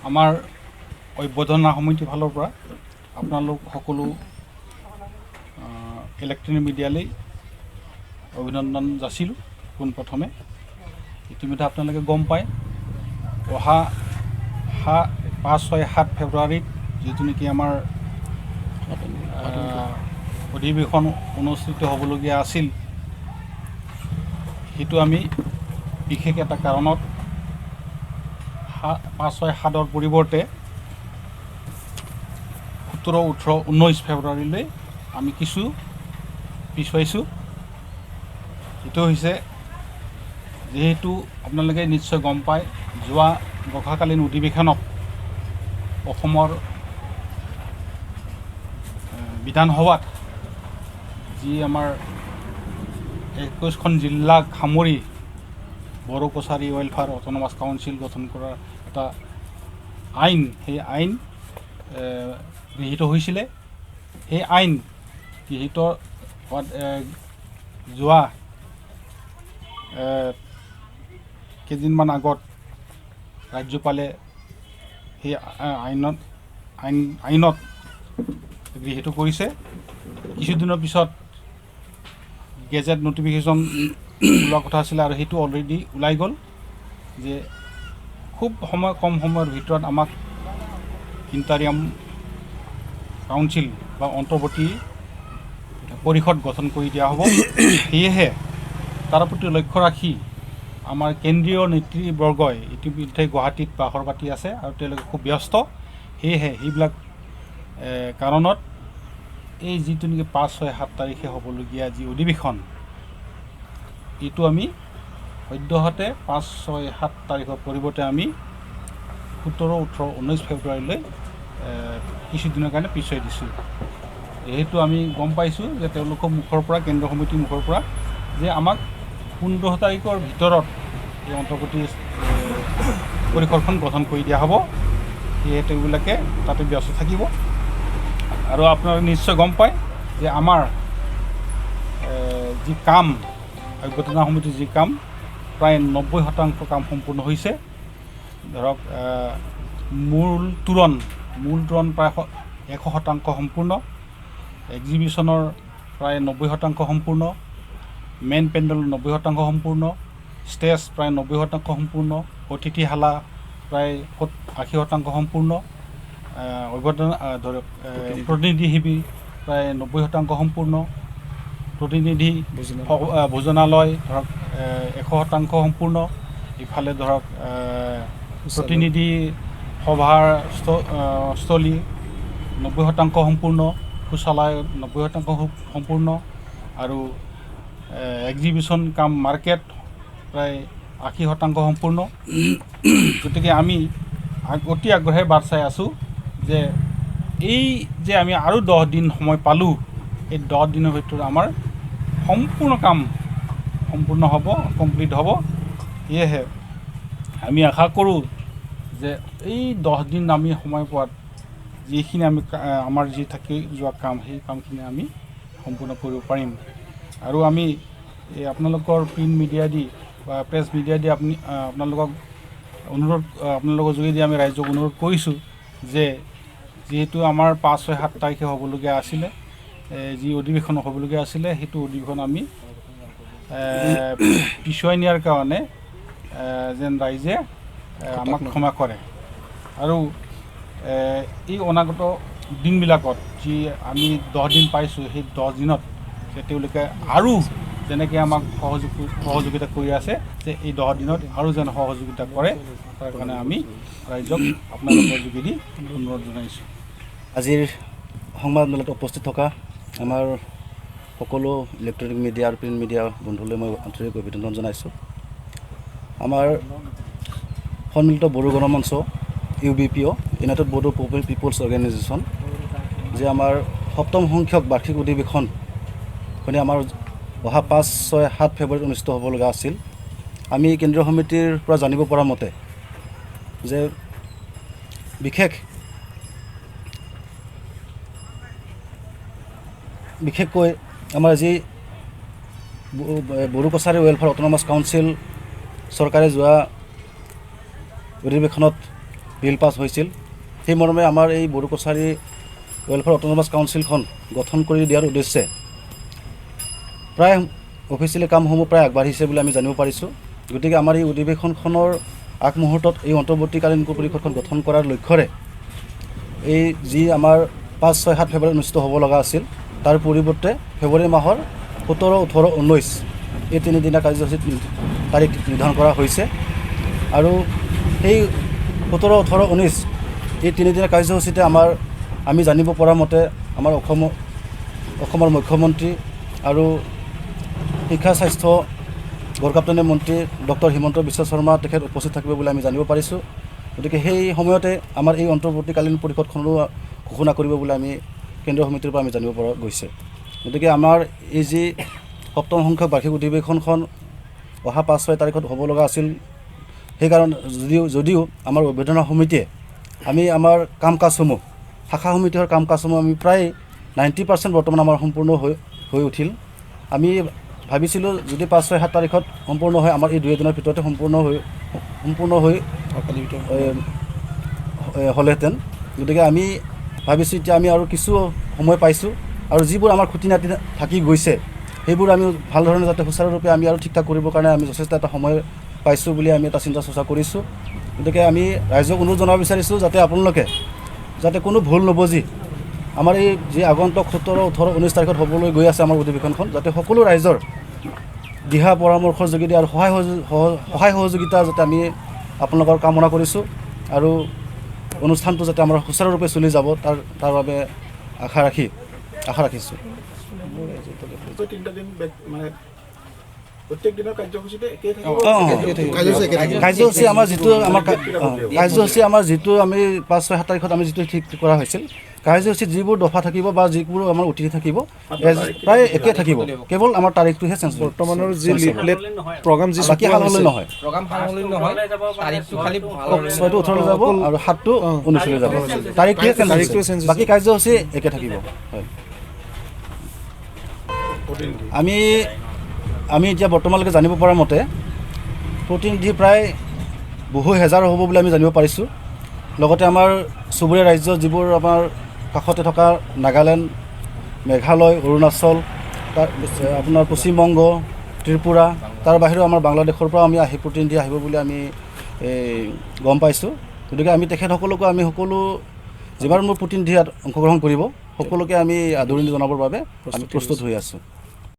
আমাৰ অভ্যৰ্থনা সমিতিৰ ফালৰ পৰা আপোনালোক সকলো ইলেক্ট্ৰনিক মিডিয়ালৈ অভিনন্দন যাচিলোঁ পোনপ্ৰথমে। ইতিমধ্যে আপোনালোকে গম পায় অহা 5, 6, 7 ফেব্ৰুৱাৰীত যিটো নেকি আমাৰ অধিৱেশন অনুষ্ঠিত হ'বলগীয়া আছিল, সেইটো আমি বিশেষ এটা কাৰণত 5, 6, 7ৰ পৰিৱৰ্তে 17, 18, 19 ফেব্ৰুৱাৰীলৈ আমি কিছু পিছুৱাইছোঁ। এইটো হৈছে যিহেতু আপোনালোকে নিশ্চয় গম পায় যোৱা বৰ্ষাকালীন অধিৱেশনত অসমৰ বিধানসভাত যি আমাৰ 21খন জিলাক সামৰি Bodo Kachari welfare autonomous council গঠন কৰাৰ এটা আইন, সেই আইন গৃহীত হৈছিলে। সেই আইন গৃহীত যোৱা কেইদিনমান আগত ৰাজ্যপালে সেই আইনত গৃহীত কৰিছে। কিছুদিনৰ পিছত গেজেট নটিফিকেশ্যন ওলোৱাৰ কথা আছিলে আৰু সেইটো অলৰেডি ওলাই গ'ল যে খুব কম সময়ৰ ভিতৰত আমাক ইণ্টাৰিয়াম কাউন্সিল বা অন্তৰ্বৰ্তী পৰিষদ গঠন কৰি দিয়া হ'ব। সেয়েহে তাৰ প্ৰতি লক্ষ্য ৰাখি আমাৰ কেন্দ্ৰীয় নেতৃবৰ্গই ইতিমধ্যে গুৱাহাটীত বাহৰ পাতি আছে আৰু তেওঁলোকে খুব ব্যস্ত। সেয়েহে সেইবিলাক কাৰণত এই যিটো নেকি 5, 6, 7 তাৰিখে হ'বলগীয়া যি অধিৱেশন, এইটো আমি সদ্যহতে 5, 6, 7 তাৰিখৰ পৰিৱৰ্তে আমি 17, 18, 19 ফেব্ৰুৱাৰীলৈ কিছুদিনৰ কাৰণে পিছুৱাই দিছোঁ। যিহেতু আমি গম পাইছোঁ যে তেওঁলোকৰ মুখৰ পৰা, কেন্দ্ৰীয় সমিতিৰ মুখৰ পৰা যে আমাক 15 তাৰিখৰ ভিতৰত এই অন্তৰ্বৰ্তী পৰিষদখন গঠন কৰি দিয়া হ'ব। সেয়ে তেওঁবিলাকে তাতে ব্যস্ত থাকিব। আৰু আপোনালোকে নিশ্চয় গম পায় যে আমাৰ যি কাম, অভ্যৰ্থনা সমিতিৰ যি কাম, প্ৰায় 90% কাম সম্পূৰ্ণ হৈছে। ধৰক মূল তোৰণ প্ৰায় 100% সম্পূৰ্ণ, এক্সিবিশ্যনৰ প্ৰায় 90% সম্পূৰ্ণ, মেইন পেণ্ডেল 90% সম্পূৰ্ণ, ষ্টেজ প্ৰায় 90% সম্পূৰ্ণ, অতিথিশালা প্ৰায় 80% সম্পূৰ্ণ, অভ্যৰ্থনা ধৰক প্ৰতিনিধি শিবিৰ প্ৰায় 90% সম্পূৰ্ণ, প্ৰতিনিধি ভোজনালয় ধৰক 100% সম্পূৰ্ণ, ইফালে ধৰক প্ৰতিনিধি সভাৰ স্থলী 90% সম্পূৰ্ণ, শৌচালয় 90% সম্পূৰ্ণ আৰু এক্সিবিশ্যন কাম মাৰ্কেট প্ৰায় 80% সম্পূৰ্ণ। গতিকে আমি অতি আগ্ৰহেৰে বাট চাই আছোঁ যে এই যে আমি আৰু 10 দিন সময় পালোঁ, এই 10 দিনৰ ভিতৰত আমাৰ সম্পূৰ্ণ কাম সম্পূৰ্ণ হ'ব, কমপ্লিট হ'ব। সেয়েহে আমি আশা কৰোঁ যে এই 10 দিন আমি সময় পোৱাত যিখিনি আমাৰ যি থাকি যোৱা কাম, সেই কামখিনি আমি সম্পূৰ্ণ কৰিব পাৰিম। আৰু আমি আপোনালোকৰ প্ৰিণ্ট মিডিয়া দি বা প্ৰেছ মিডিয়া দি আপোনালোকৰ যোগেদি আমি ৰাইজক অনুৰোধ কৰিছোঁ যে যিহেতু আমাৰ 5, 6, 7 তাৰিখে হ'বলগীয়া আছিলে, যি অধিৱেশন হ'বলগীয়া আছিলে, সেইটো অধিৱেশন আমি পিছুৱাই নিয়াৰ কাৰণে যেন ৰাইজে আমাক ক্ষমা কৰে। আৰু এই অনাগত দিনবিলাকত যি আমি 10 দিন পাইছোঁ, সেই 10 দিনত তেওঁলোকে আৰু যেনেকৈ আমাক সহযোগিতা কৰি আছে, যে এই 10 দিনত আৰু যেন সহযোগিতা কৰে, তাৰ কাৰণে আমি ৰাইজক আপোনালোকৰ যোগেদি অনুৰোধ জনাইছোঁ। আজিৰ সংবাদমেলত উপস্থিত থকা আমাৰ সকলো ইলেক্ট্ৰনিক মিডিয়া আৰু প্ৰিণ্ট মিডিয়া বন্ধুলৈ মই আন্তৰিক অভিনন্দন জনাইছোঁ। আমাৰ সন্মিলিত বড়ো গণমঞ্চ UBPO, united Bodo peoples organisation, যে আমাৰ 7ম সংখ্যক বাৰ্ষিক অধিৱেশন আমাৰ অহা 5, 6, 7 ফেব্ৰুৱাৰীত অনুষ্ঠিত হ'ব লগা আছিল। আমি কেন্দ্ৰীয় সমিতিৰ পৰা জানিব পৰা মতে যে বিশেষকৈ আমাৰ যি Bodo Kachari welfare autonomous council চৰকাৰে যোৱা অধিৱেশনত বিল পাছ হৈছিল। সেই মৰ্মে আমাৰ এই বড়ো কছাৰী ৱেলফেয়াৰ অট'নমাছ কাউন্সিলখন গঠন কৰি দিয়াৰ উদ্দেশ্যে প্ৰায় অফিচিয়েলি কামসমূহ প্ৰায় আগবাঢ়িছে বুলি আমি জানিব পাৰিছোঁ। গতিকে আমাৰ এই অধিৱেশনখনৰ আগমুহূৰ্তত এই অন্তৰ্বৰ্তীকালীন পৰিষদখন গঠন কৰাৰ লক্ষ্যৰে এই যি আমাৰ 5, 6, 7 ফেব্ৰুৱাৰীত অনুষ্ঠিত হ'ব লগা আছিল, তাৰ পৰিৱৰ্তে ফেব্ৰুৱাৰী মাহৰ 17, 18, 19 এই 3 দিনীয়া কাৰ্যসূচীত তাৰিখ নিৰ্ধাৰণ কৰা হৈছে। আৰু সেই 17, 18, 19 এই 3 দিনীয়া কাৰ্যসূচীতে আমি জানিব পৰা মতে আমাৰ অসমৰ মুখ্যমন্ত্ৰী আৰু শিক্ষা স্বাস্থ্য গড়কাপ্তানি মন্ত্ৰী ডক্টৰ হিমন্ত বিশ্ব শৰ্মা তেখেত উপস্থিত থাকিব বুলি আমি জানিব পাৰিছোঁ। গতিকে সেই সময়তে আমাৰ এই অন্তৰ্বৰ্তীকালীন পৰিষদখনো ঘোষণা কৰিব বুলি আমি কেন্দ্ৰীয় সমিতিৰ পৰা আমি জানিব পৰা গৈছে। গতিকে আমাৰ এই যি 7ম সংখ্যক বাৰ্ষিক অধিৱেশনখন অহা 5, 6 তাৰিখত হ'ব লগা আছিল, সেইকাৰণে যদিও আমাৰ অভ্যৰ্থনা সমিতিয়ে আমি আমাৰ কাম কাজসমূহ শাখা সমিতিৰ কাম কাজসমূহ আমি প্ৰায় 90% বৰ্তমান আমাৰ সম্পূৰ্ণ হৈ উঠিল। আমি ভাবিছিলোঁ যদি 5, 6, 7 তাৰিখত সম্পূৰ্ণ হয়, আমাৰ এই 2 দিনৰ ভিতৰতে সম্পূৰ্ণ হৈ হ'লেহেঁতেন। গতিকে আমি ভাবিছোঁ এতিয়া আমি আৰু কিছু সময় পাইছোঁ, আৰু যিবোৰ আমাৰ খুঁটি নাটি থাকি গৈছে সেইবোৰ আমি ভাল ধৰণে যাতে সুচাৰুৰূপে আমি আৰু ঠিক ঠাক কৰিবৰ কাৰণে আমি যথেষ্ট এটা সময় পাইছোঁ বুলি আমি এটা চিন্তা চৰ্চা কৰিছোঁ। গতিকে আমি ৰাইজক অনুৰোধ জনাব বিচাৰিছোঁ যাতে আপোনালোকে যাতে কোনো ভুল নবুজি আমাৰ এই যি আগন্তুক 17, 18, 19 তাৰিখত হ'বলৈ গৈ আছে আমাৰ অধিৱেশনখন, যাতে সকলো ৰাইজৰ দিহা পৰামৰ্শৰ যোগেদি আৰু সহায় সহযোগিতা যাতে আমি আপোনালোকৰ কামনা কৰিছোঁ, আৰু অনুষ্ঠানটো যাতে আমাৰ সুচাৰুৰূপে চলি যাব তাৰ বাবে আশা ৰাখিছোঁ। কাৰ্যসূচী আমাৰ যিটো আমি 5, 6, 7 তাৰিখত আমি যিটো ঠিক কৰা হৈছিল, কাৰ্যসূচীত যিবোৰ দফা থাকিব বা যিবোৰ আমাৰ অতিথি থাকিব প্ৰায় একে থাকিব, কেৱল আমাৰ তাৰিখটোহে চেঞ্জ হ'ব। বৰ্তমানৰ যি লিফলেট প্ৰগ্ৰাম যি বাকী সাললৈ নহয়, 6টো 18লৈ যাব আৰু 7টো 19লৈ যাব, তাৰিখটোহে চেঞ্জ, বাকী কাৰ্যসূচী একে থাকিব। হয়, আমি এতিয়া বৰ্তমানলৈকে জানিব পৰা মতে প্ৰতিনিধি প্ৰায় বহু হেজাৰ হ'ব বুলি আমি জানিব পাৰিছোঁ। লগতে আমাৰ চুবুৰীয়া ৰাজ্য যিবোৰ আমাৰ কাষতে থকা নাগালেণ্ড, মেঘালয়, অৰুণাচল, আপোনাৰ পশ্চিমবংগ, ত্ৰিপুৰা, তাৰ বাহিৰেও আমাৰ বাংলাদেশৰ পৰা আমি প্ৰতিনিধি আহিব বুলি আমি গম পাইছোঁ। গতিকে আমি তেখেতসকলকো আমি সকলো যিমান মোৰ প্ৰতিনিধি অংশগ্ৰহণ কৰিব সকলোকে আমি আদৰণি জনাবৰ বাবে আমি প্ৰস্তুত হৈ আছোঁ।